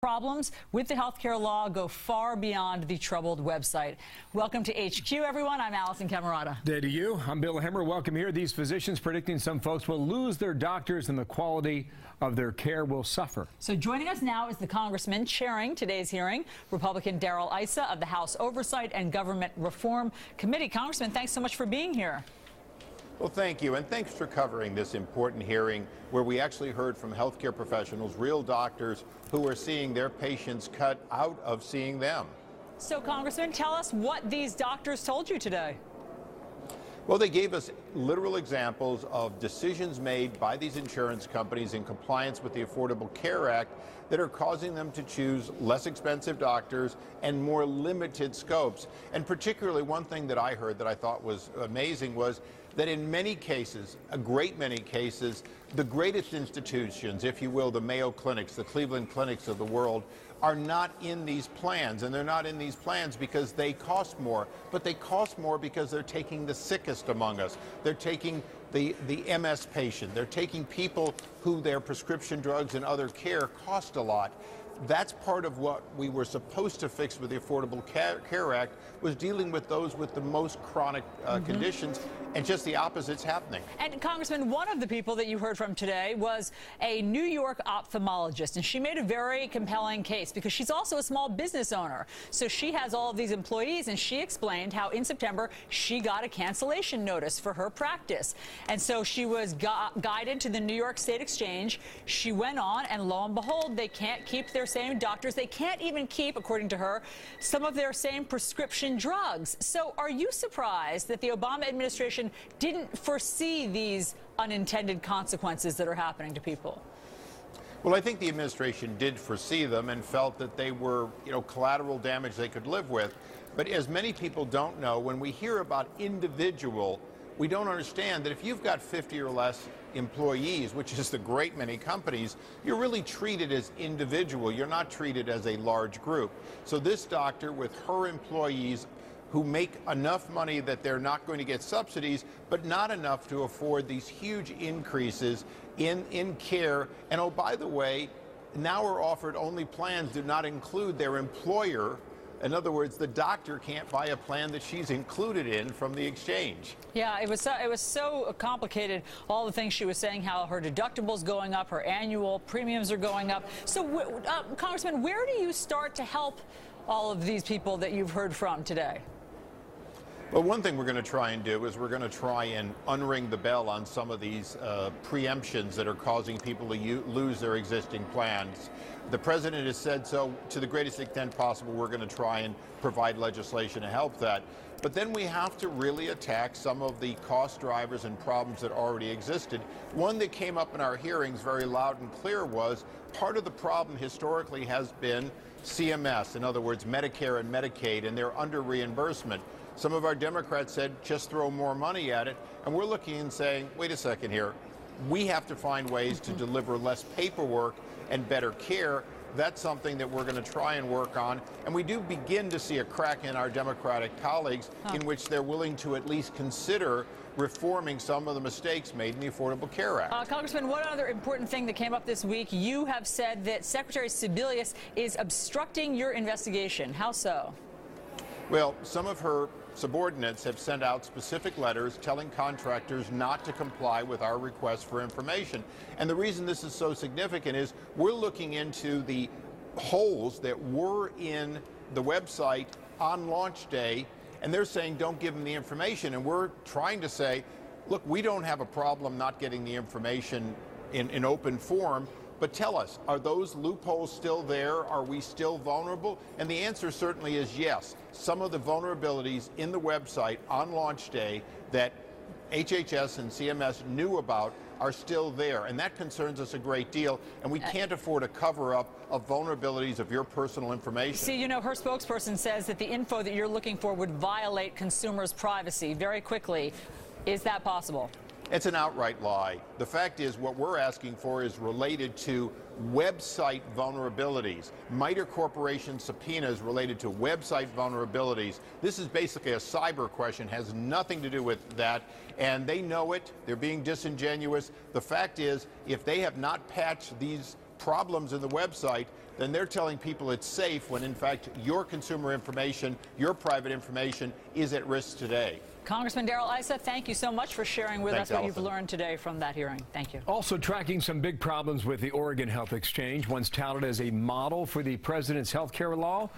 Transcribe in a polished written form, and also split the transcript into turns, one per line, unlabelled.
Problems with the healthcare law go far beyond the troubled website. Welcome to HQ, everyone. I'm Allison Camerata.
Day to you. I'm Bill Hemmer. Welcome here. These physicians predicting some folks will lose their doctors and the quality of their care will suffer.
So joining us now is the congressman chairing today's hearing, Republican Issa of the House Oversight and Government Reform Committee. Congressman, thanks so much for being here.
Well, thank you, and thanks for covering this important hearing where we actually heard from healthcare professionals, real doctors who are seeing their patients cut out of seeing them.
So, Congressman, tell us what these doctors told you today.
Well, they gave us literal examples of decisions made by these insurance companies in compliance with the Affordable Care Act that are causing them to choose less expensive doctors and more limited scopes. And particularly one thing that I heard that I thought was amazing was that in many cases, a great many cases, the greatest institutions, if you will, the Mayo Clinics, the Cleveland Clinics of the world, are not in these plans. And they're not in these plans because they cost more, but they cost more because they're taking the sickest among us. They're taking the MS patient. They're taking people who their prescription drugs and other care cost a lot. That's part of what we were supposed to fix with the Affordable Care Act, was dealing with those with the most chronic conditions, and just the opposite's happening.
And Congressman, one of the people that you heard from today was a New York ophthalmologist, and she made a very compelling case because she's also a small business owner. So she has all of these employees, and she explained how in September she got a cancellation notice for her practice. And so she was guided to the New York State Exchange. She went on, and lo and behold, they can't keep their same doctors. They can't even keep, according to her, some of their same prescription drugs. So are you surprised that the Obama administration didn't foresee these unintended consequences that are happening to people?
Well, I think the administration did foresee them and felt that they were, collateral damage they could live with. But as many people don't know, when we hear about individual, we don't understand that if you've got 50 or less employees, which is the great many companies, you're really treated as individual. You're not treated as a large group. So this doctor with her employees who make enough money that they're not going to get subsidies, but not enough to afford these huge increases in care. And oh, by the way, now we're offered only plans do not include their employer. In other words, the doctor can't buy a plan that she's included in from the exchange.
Yeah, it was so complicated, all the things she was saying, how her deductible's going up, her annual premiums are going up. So, Congressman, where do you start to help all of these people that you've heard from today?
Well, one thing we're going to try and do is we're going to try and unring the bell on some of these preemptions that are causing people to lose their existing plans. The president has said so. To the greatest extent possible, we're going to try and provide legislation to help that. But then we have to really attack some of the cost drivers and problems that already existed. One that came up in our hearings very loud and clear was part of the problem historically has been CMS, in other words, Medicare and Medicaid, and their under reimbursement. Some of our Democrats said, just throw more money at it. And we're looking and saying, wait a second here. We have to find ways to deliver less paperwork and better care. That's something that we're going to try and work on. And we do begin to see a crack in our Democratic colleagues in which they're willing to at least consider reforming some of the mistakes made in the Affordable Care Act.
Congressman, one other important thing that came up this week, you have said that Secretary Sebelius is obstructing your investigation. How so?
Well, some of her subordinates have sent out specific letters telling contractors not to comply with our request for information. And the reason this is so significant is we're looking into the holes that were in the website on launch day, and they're saying don't give them the information. And we're trying to say, look, we don't have a problem not getting the information in open form, but tell us, are those loopholes still there? Are we still vulnerable? And the answer certainly is yes. Some of the vulnerabilities in the website on launch day that HHS and CMS knew about are still there, and that concerns us a great deal, and we can't afford a cover-up of vulnerabilities of your personal information.
See, her spokesperson says that the info that you're looking for would violate consumers' privacy. Very quickly, is that possible?
It's an outright lie. The fact is, what we're asking for is related to website vulnerabilities. MITRE Corporation subpoenas related to website vulnerabilities. This is basically a cyber question, has nothing to do with that, and they know it. They're being disingenuous. The fact is, if they have not patched these problems in the website, then they're telling people it's safe when in fact your consumer information, your private information is at risk today.
Congressman Darrell Issa, thank you so much for sharing with
Thanks,
us what
Allison.
you've learned today from that hearing. Thank you.
Also tracking some big problems with the Oregon Health Exchange, once touted as a model for the president's health care law.